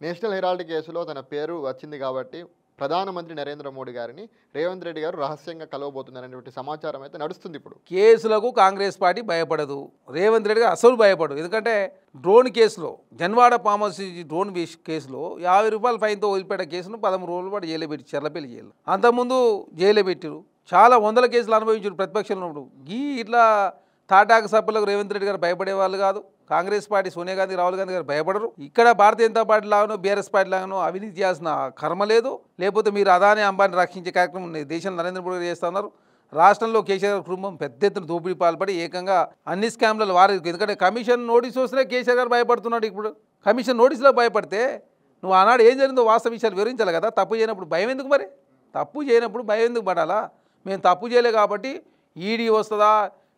National Herald కేసులో తన పేరు వచ్చింది కాబట్టి ప్రధానమంత్రి నరేంద్ర మోడీ గారిని రేవంత్ రెడ్డి గారు రహస్యంగా కలవబోతున్నారనేటువంటి సమాచారం అయితే నడుస్తుంది ఇప్పుడు. కేసులకు కాంగ్రెస్ పార్టీ భయపడదు. రేవంత్ రెడ్డి గారు అసలు భయపడదు. ఎందుకంటే డ్రోన్ కేసులో జన్వాడ ఫామ్ హౌస్ డ్రోన్ కేసులో ₹50 ఫైన్తో వదిలిపెట్టే కేసును 13 రోజుల పాటు జైలు పెట్టి చెర్లపల్లి జైలు, అంతకుముందు జైలు పెట్టారు. చాలా వందల కేసులు అనుభవించారు ప్రతిపక్షంలో ఉన్నప్పుడు. ఇట్లా తాటాకు సభ్యులకు రేవంత్ రెడ్డి గారు భయపడే వాళ్ళు కాదు. కాంగ్రెస్ పార్టీ సోనియా గాంధీ, రాహుల్ గాంధీ గారు భయపడరు. ఇక్కడ భారతీయ జనతా పార్టీ లాగానో బీఆర్ఎస్ పార్టీ లాగానో అవినీతి చేయాల్సిన కర్మ లేదు. లేకపోతే మీరు అదాని అంబానీ రక్షించే కార్యక్రమం ఉంది దేశంలో నరేంద్ర మోడీ గారు చేస్తూ ఉన్నారు. రాష్ట్రంలో కేసీఆర్ కుటుంబం పెద్ద ఎత్తున దోపిడీ పాల్పడి ఏకంగా అన్ని స్కామ్లలో వారు, ఎందుకంటే కమిషన్ నోటీసు వస్తే కేసీఆర్ గారు భయపడుతున్నాడు. ఇప్పుడు కమిషన్ నోటీసులో భయపడితే నువ్వు ఆనాడు ఏం జరిగిందో వాస్తవ విషయాలు వివరించాలి కదా. తప్పు చేయనప్పుడు భయం ఎందుకు? మరి తప్పు చేయనప్పుడు భయం ఎందుకు పడాలా? మేము తప్పు చేయలే కాబట్టి ఈడీ వస్తుందా,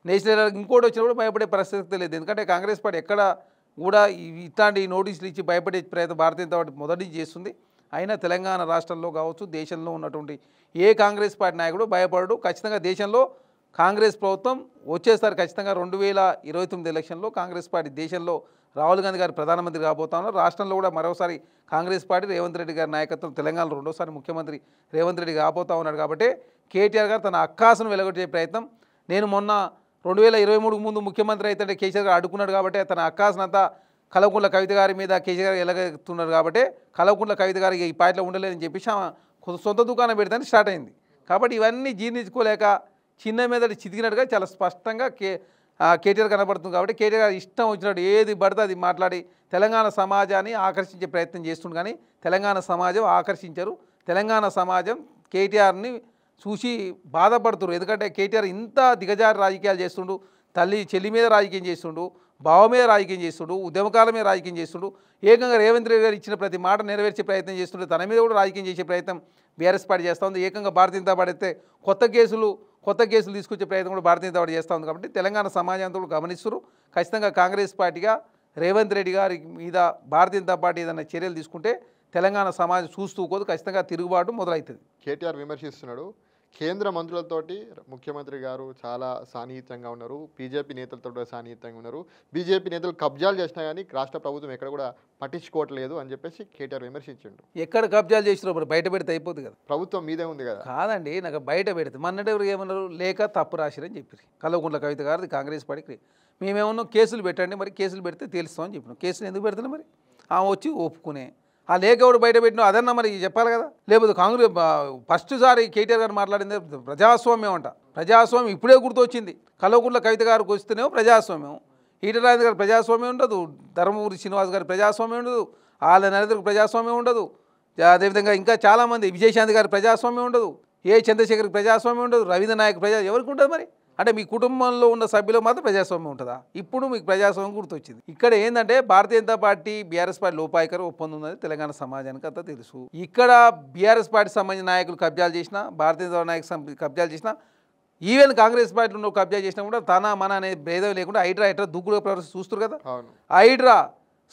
నేషనల్ ఇంకోటి వచ్చినప్పుడు భయపడే పరిస్థితి లేదు. ఎందుకంటే కాంగ్రెస్ పార్టీ ఎక్కడ కూడా ఇట్లాంటి నోటీసులు ఇచ్చి భయపడే ప్రయత్నం భారతీయ జనతా పార్టీ మొదటి నుంచి చేస్తుంది. అయినా తెలంగాణ రాష్ట్రంలో కావచ్చు, దేశంలో ఉన్నటువంటి ఏ కాంగ్రెస్ పార్టీ నాయకుడు భయపడడు. ఖచ్చితంగా దేశంలో కాంగ్రెస్ ప్రభుత్వం వచ్చేసారి ఖచ్చితంగా 2029 ఎలక్షన్లో కాంగ్రెస్ పార్టీ దేశంలో రాహుల్ గాంధీ గారు ప్రధానమంత్రి కాబోతా ఉన్నారు. రాష్ట్రంలో కూడా మరోసారి కాంగ్రెస్ పార్టీ రేవంత్ రెడ్డి గారి నాయకత్వం తెలంగాణలో రెండోసారి ముఖ్యమంత్రి రేవంత్ రెడ్డి కాబోతా ఉన్నాడు. కాబట్టి కేటీఆర్ గారు తన అక్కాసును వెలగొట్టే ప్రయత్నం, నేను మొన్న 2023 ముందు ముఖ్యమంత్రి అయితే కేసీఆర్ గారు అడ్డుకున్నాడు కాబట్టి తన అక్కాసనంతా కల్వకుంట్ల కవిత గారి మీద కేసీఆర్ గారు ఎలాగెత్తున్నారు కాబట్టి కల్వకుంట్ల కవిత గారికి ఈ పార్టీలో ఉండలేదని చెప్పేసి సొంత దుకాణం పెడతాని స్టార్ట్ అయింది. కాబట్టి ఇవన్నీ జీర్ణించుకోలేక చిన్న మీద చితికినట్టుగా చాలా స్పష్టంగా కేటీఆర్ కనబడుతుంది. కాబట్టి కేటీఆర్ గారు ఇష్టం వచ్చినట్టు ఏది పడితే అది మాట్లాడి తెలంగాణ సమాజాన్ని ఆకర్షించే ప్రయత్నం చేస్తుంది. కానీ తెలంగాణ సమాజం ఆకర్షించరు. తెలంగాణ సమాజం కేటీఆర్ని చూసి బాధపడుతున్నారు. ఎందుకంటే కేటీఆర్ ఇంత దిగజారి రాజకీయాలు చేస్తుండు, తల్లి చెల్లి మీద రాజకీయం చేస్తుండు, బావ మీద రాజకీయం చేస్తుండు, ఉద్యమకాల మీద రాజకీయం చేస్తుండు. ఏకంగా రేవంత్ రెడ్డి గారు ఇచ్చిన ప్రతి మాట నెరవేర్చే ప్రయత్నం చేస్తుండే, తన మీద కూడా రాజకీయం చేసే ప్రయత్నం బీఆర్ఎస్ పార్టీ చేస్తూ ఉంది. ఏకంగా భారతీయ జనతా పార్టీ అయితే కొత్త కేసులు తీసుకొచ్చే ప్రయత్నం కూడా భారతీయ జనతా పార్టీ చేస్తూ ఉంది. కాబట్టి తెలంగాణ సమాజంతో కూడా గమనిస్తున్నారు. ఖచ్చితంగా కాంగ్రెస్ పార్టీగా రేవంత్ రెడ్డి గారి మీద భారతీయ జనతా పార్టీ ఏదైనా చర్యలు తీసుకుంటే తెలంగాణ సమాజం చూస్తూ పోదు, ఖచ్చితంగా తిరుగుబాటు మొదలవుతుంది. కేటీఆర్ విమర్శిస్తున్నాడు. కేంద్ర మంత్రులతోటి ముఖ్యమంత్రి గారు చాలా సాన్నిహిత్యంగా ఉన్నారు, బీజేపీ నేతలతో కూడా సాన్నిహిత్యంగా ఉన్నారు. బీజేపీ నేతలు కబ్జాలు చేసినా కానీ రాష్ట్ర ప్రభుత్వం ఎక్కడ కూడా పట్టించుకోవట్లేదు అని చెప్పేసి కేటీఆర్ విమర్శించిండు. ఎక్కడ కబ్జాలు చేసినా మరి బయట పెడితే అయిపోతుంది కదా. ప్రభుత్వం మీదే ఉంది కదా. కాదండి, నాకు బయట పెడితే మొన్నటి ఎవరు ఏమన్నారు, లేక తప్పు రాసిరని చెప్పారు కల్వకుంట్ల కవిత గారిది కాంగ్రెస్ పార్టీకి. మేమేమన్నా కేసులు పెట్టండి, మరి కేసులు పెడితే తెలుస్తామని చెప్పినాం. కేసులు ఎందుకు పెడుతున్నాం? మరి ఆమె వచ్చి ఒప్పుకునే ఆ లేఖ ఎవడు బయట పెట్టినా అదన్నా మరి చెప్పాలి కదా. లేకపోతే కాంగ్రెస్ ఫస్ట్ సారి కేటీఆర్ గారు మాట్లాడింది ప్రజాస్వామ్యం అంట. ప్రజాస్వామ్యం ఇప్పుడే గుర్తొచ్చింది. కల్వకుంట్ల కవిత గారికి వస్తేనేమో ప్రజాస్వామ్యం, ఈటల రాజేంద్ర గారి ప్రజాస్వామ్యం ఉండదు, ధర్మపురి శ్రీనివాస్ గారి ప్రజాస్వామ్యం ఉండదు, ఆళ్ళ నరేంద్ర ప్రజాస్వామ్యం ఉండదు, అదేవిధంగా ఇంకా చాలామంది విజయశాంతి గారి ప్రజాస్వామ్యం ఉండదు, చంద్రశేఖర్కి ప్రజాస్వామ్యం ఉండదు, రవీంద్ర నాయక్ ఎవరికి ఉంటుంది? మరి అంటే మీ కుటుంబంలో ఉన్న సభ్యులకు మాత్రం ప్రజాస్వామ్యం ఉంటుందా? ఇప్పుడు మీకు ప్రజాస్వామ్యం గుర్తొచ్చింది. ఇక్కడ ఏంటంటే Bharatiya Janata party BRS party లోపాయికర ఒప్పందం ఉన్నది తెలంగాణ సమాజానికి అంతా తెలుసు. ఇక్కడ బీఆర్ఎస్ పార్టీ సంబంధించిన నాయకులు కబ్జాలు చేసినా, భారతీయ జనతా నాయకులు కబ్జాలు చేసినా, ఈవెన్ కాంగ్రెస్ పార్టీలో కబ్జా చేసినా కూడా తన మన అనే భేదం లేకుండా హైడ్రా ఎట్లా దుగ్గుడుగా ప్రవర్తిస్తూ చూస్తారు కదా. హైడ్రా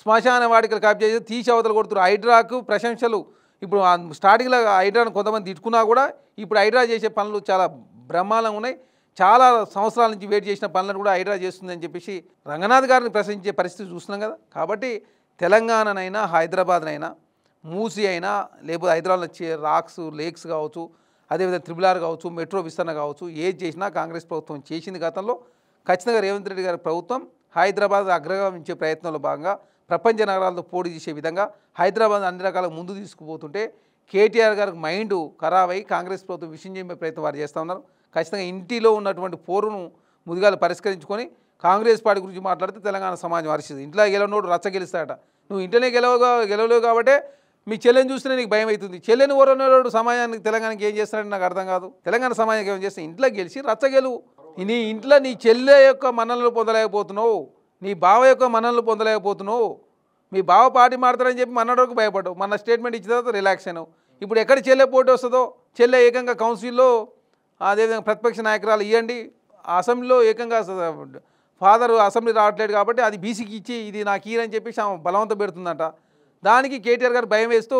శ్మశాన వాటికలు కబ్జా చేసి తీసి అవతలు కొడుతున్నారు. హైడ్రాకు ప్రశంసలు. ఇప్పుడు స్టార్టింగ్లో హైడ్రాను కొంతమంది తిట్టుకున్నా కూడా ఇప్పుడు హైడ్రా చేసే పనులు చాలా బ్రహ్మాండంగా ఉన్నాయి. చాలా సంవత్సరాల నుంచి వెయిట్ చేసిన పనులను కూడా హైడ్రా చేస్తుందని చెప్పేసి రంగనాథ్ గారిని ప్రశ్నించే పరిస్థితి చూస్తున్నాం కదా. కాబట్టి తెలంగాణనైనా హైదరాబాద్నైనా మూసి అయినా లేకపోతే హైదరాబాద్లో వచ్చే రాక్స్ లేక్స్ కావచ్చు, అదేవిధంగా త్రిబుల్ కావచ్చు, మెట్రో విస్తరణ కావచ్చు, ఏది చేసినా కాంగ్రెస్ ప్రభుత్వం చేసింది గతంలో. ఖచ్చితంగా రేవంత్ రెడ్డి గారి ప్రభుత్వం హైదరాబాద్ అగ్రగమించే ప్రయత్నంలో భాగంగా ప్రపంచ నగరాలతో పోటీ చేసే విధంగా హైదరాబాద్ అన్ని రకాల ముందు తీసుకుపోతుంటే కేటీఆర్ గారికి మైండ్ ఖరాబ్ అయ్యి కాంగ్రెస్ ప్రభుత్వం విషయం చెప్పే ప్రయత్నం వారు చేస్తూ ఉన్నారు. ఖచ్చితంగా ఇంటిలో ఉన్నటువంటి పోరును ముదిగాలు పరిష్కరించుకొని కాంగ్రెస్ పార్టీ గురించి మాట్లాడితే తెలంగాణ సమాజం హర్షిస్తుంది. ఇంట్లో గెలవనోడు రచ్చ గెలుస్తాడట. నువ్వు ఇంట్లోనే గెలవలేవు కాబట్టి మీ చెల్లెని చూస్తేనే నీకు భయం అవుతుంది. చెల్లెని ఓరనోడు సమాజానికి తెలంగాణకి ఏం చేస్తాడని నాకు అర్థం కాదు. తెలంగాణ సమాజానికి ఏం చేస్తే ఇంట్లో గెలిచి రచ్చ గెలువు. నీ ఇంట్లో నీ చెల్లె యొక్క మన్ననలు పొందలేకపోతున్నావు, నీ బావ యొక్క మన్ననలు పొందలేకపోతున్నావు. మీ బావ పార్టీ మారుతారని చెప్పి మన్నడకు భయపడ్డావు. మన స్టేట్మెంట్ ఇచ్చిన తర్వాత రిలాక్స్ అయినావు. ఇప్పుడు ఎక్కడ చెల్లె పోటీ వస్తుందో, చెల్లె ఏకంగా కౌన్సిల్లో అదేవిధంగా ప్రతిపక్ష నాయకురాలు ఇవ్వండి, అసెంబ్లీలో ఏకంగా ఫాదర్ అసెంబ్లీ రావట్లేదు కాబట్టి అది బీసీకి ఇచ్చి ఇది నాకు ఇయ్యని చెప్పేసి ఆమె బలవంతం పెడుతుందంట. దానికి కేటీఆర్ గారు భయం వేస్తూ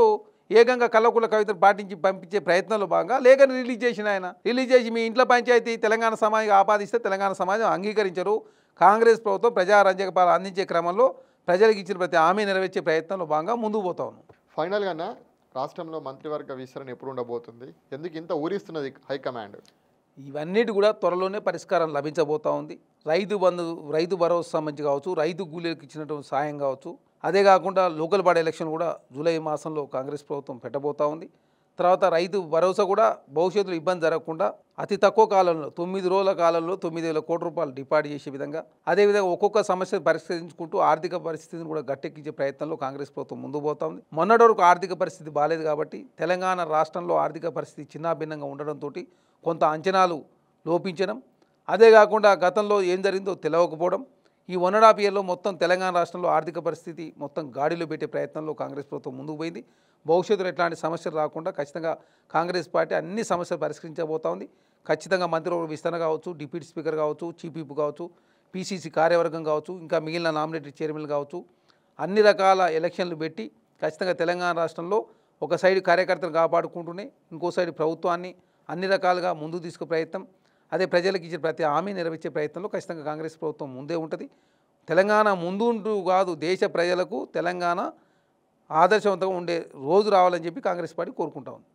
ఏకంగా కల్వకుంట్ల కవితను పాటించి పంపించే ప్రయత్నంలో భాగంగా లేఖను రిలీజ్ చేసిన ఆయన. రిలీజ్ చేసి మీ ఇంట్లో పంచాయతీ తెలంగాణ సమాజం ఆపాదిస్తే తెలంగాణ సమాజం అంగీకరించరు. కాంగ్రెస్ ప్రభుత్వం ప్రజారంజక పాలన అందించే క్రమంలో ప్రజలకు ఇచ్చిన ప్రతి హామీ నెరవేర్చే ప్రయత్నంలో భాగంగా ముందుకు పోతా ఉన్నాం. ఫైనల్గా రాష్ట్రంలో మంత్రివర్గ విస్తరణ ఎప్పుడు ఉండబోతుంది? ఎందుకు ఇంత ఊరిస్తున్నది హైకమాండ్? ఇవన్నిటి కూడా త్వరలోనే పరిష్కారం లభించబోతా ఉంది. రైతు బంధు, రైతు భరోసా సంబంధించి కావచ్చు, రైతు కూలీలకు ఇచ్చినటువంటి సాయం కావచ్చు, అదే కాకుండా లోకల్ బాడీ ఎలక్షన్ కూడా జూలై మాసంలో కాంగ్రెస్ ప్రభుత్వం పెట్టబోతా ఉంది. తర్వాత రైతు భరోసా కూడా భవిష్యత్తులో ఇబ్బంది జరగకుండా అతి తక్కువ కాలంలో 9 రోజుల కాలంలో 9,000 కోట్ల రూపాయలు డిపాజిట్ చేసే విధంగా, అదేవిధంగా ఒక్కొక్క సమస్యను పరిష్కరించుకుంటూ ఆర్థిక పరిస్థితిని కూడా గట్టెక్కించే ప్రయత్నంలో కాంగ్రెస్ ప్రభుత్వం ముందుకు పోతా ఉంది. మొన్నటి వరకు ఆర్థిక పరిస్థితి బాలేదు కాబట్టి తెలంగాణ రాష్ట్రంలో ఆర్థిక పరిస్థితి చిన్నాభిన్నంగా ఉండడంతో కొంత అంచనాలు లోపించడం, అదే కాకుండా గతంలో ఏం జరిగిందో తెలియకపోవడం, ఈ 1.5 ఇయర్లో మొత్తం తెలంగాణ రాష్ట్రంలో ఆర్థిక పరిస్థితి మొత్తం గాడిలో పెట్టే ప్రయత్నంలో కాంగ్రెస్ ప్రభుత్వం ముందుకు పోయింది. భవిష్యత్తులో ఎట్లాంటి సమస్యలు రాకుండా ఖచ్చితంగా కాంగ్రెస్ పార్టీ అన్ని సమస్యలు పరిష్కరించబోతా ఉంది. ఖచ్చితంగా మంత్రివర్గ విస్తరణ కావచ్చు, డిప్యూటీ స్పీకర్ కావచ్చు, చీఫ్ విప్ కావచ్చు, పీసీసీ కార్యవర్గం కావచ్చు, ఇంకా మిగిలిన నామినేటెడ్ చైర్మన్లు కావచ్చు, అన్ని రకాల ఎలక్షన్లు పెట్టి ఖచ్చితంగా తెలంగాణ రాష్ట్రంలో ఒక సైడ్ కార్యకర్తలు కాపాడుకుంటూనే ఇంకో సైడ్ ప్రభుత్వాన్ని అన్ని రకాలుగా ముందుకు తీసుకు ప్రయత్నం, అదే ప్రజలకు ఇచ్చే ప్రతి హామీ నెరవేర్చే ప్రయత్నంలో ఖచ్చితంగా కాంగ్రెస్ ప్రభుత్వం ముందే ఉంటుంది. తెలంగాణ ముందు కాదు, దేశ ప్రజలకు తెలంగాణ ఆదర్శవంతంగా ఉండే రోజు రావాలని చెప్పి కాంగ్రెస్ పార్టీ కోరుకుంటా ఉంది.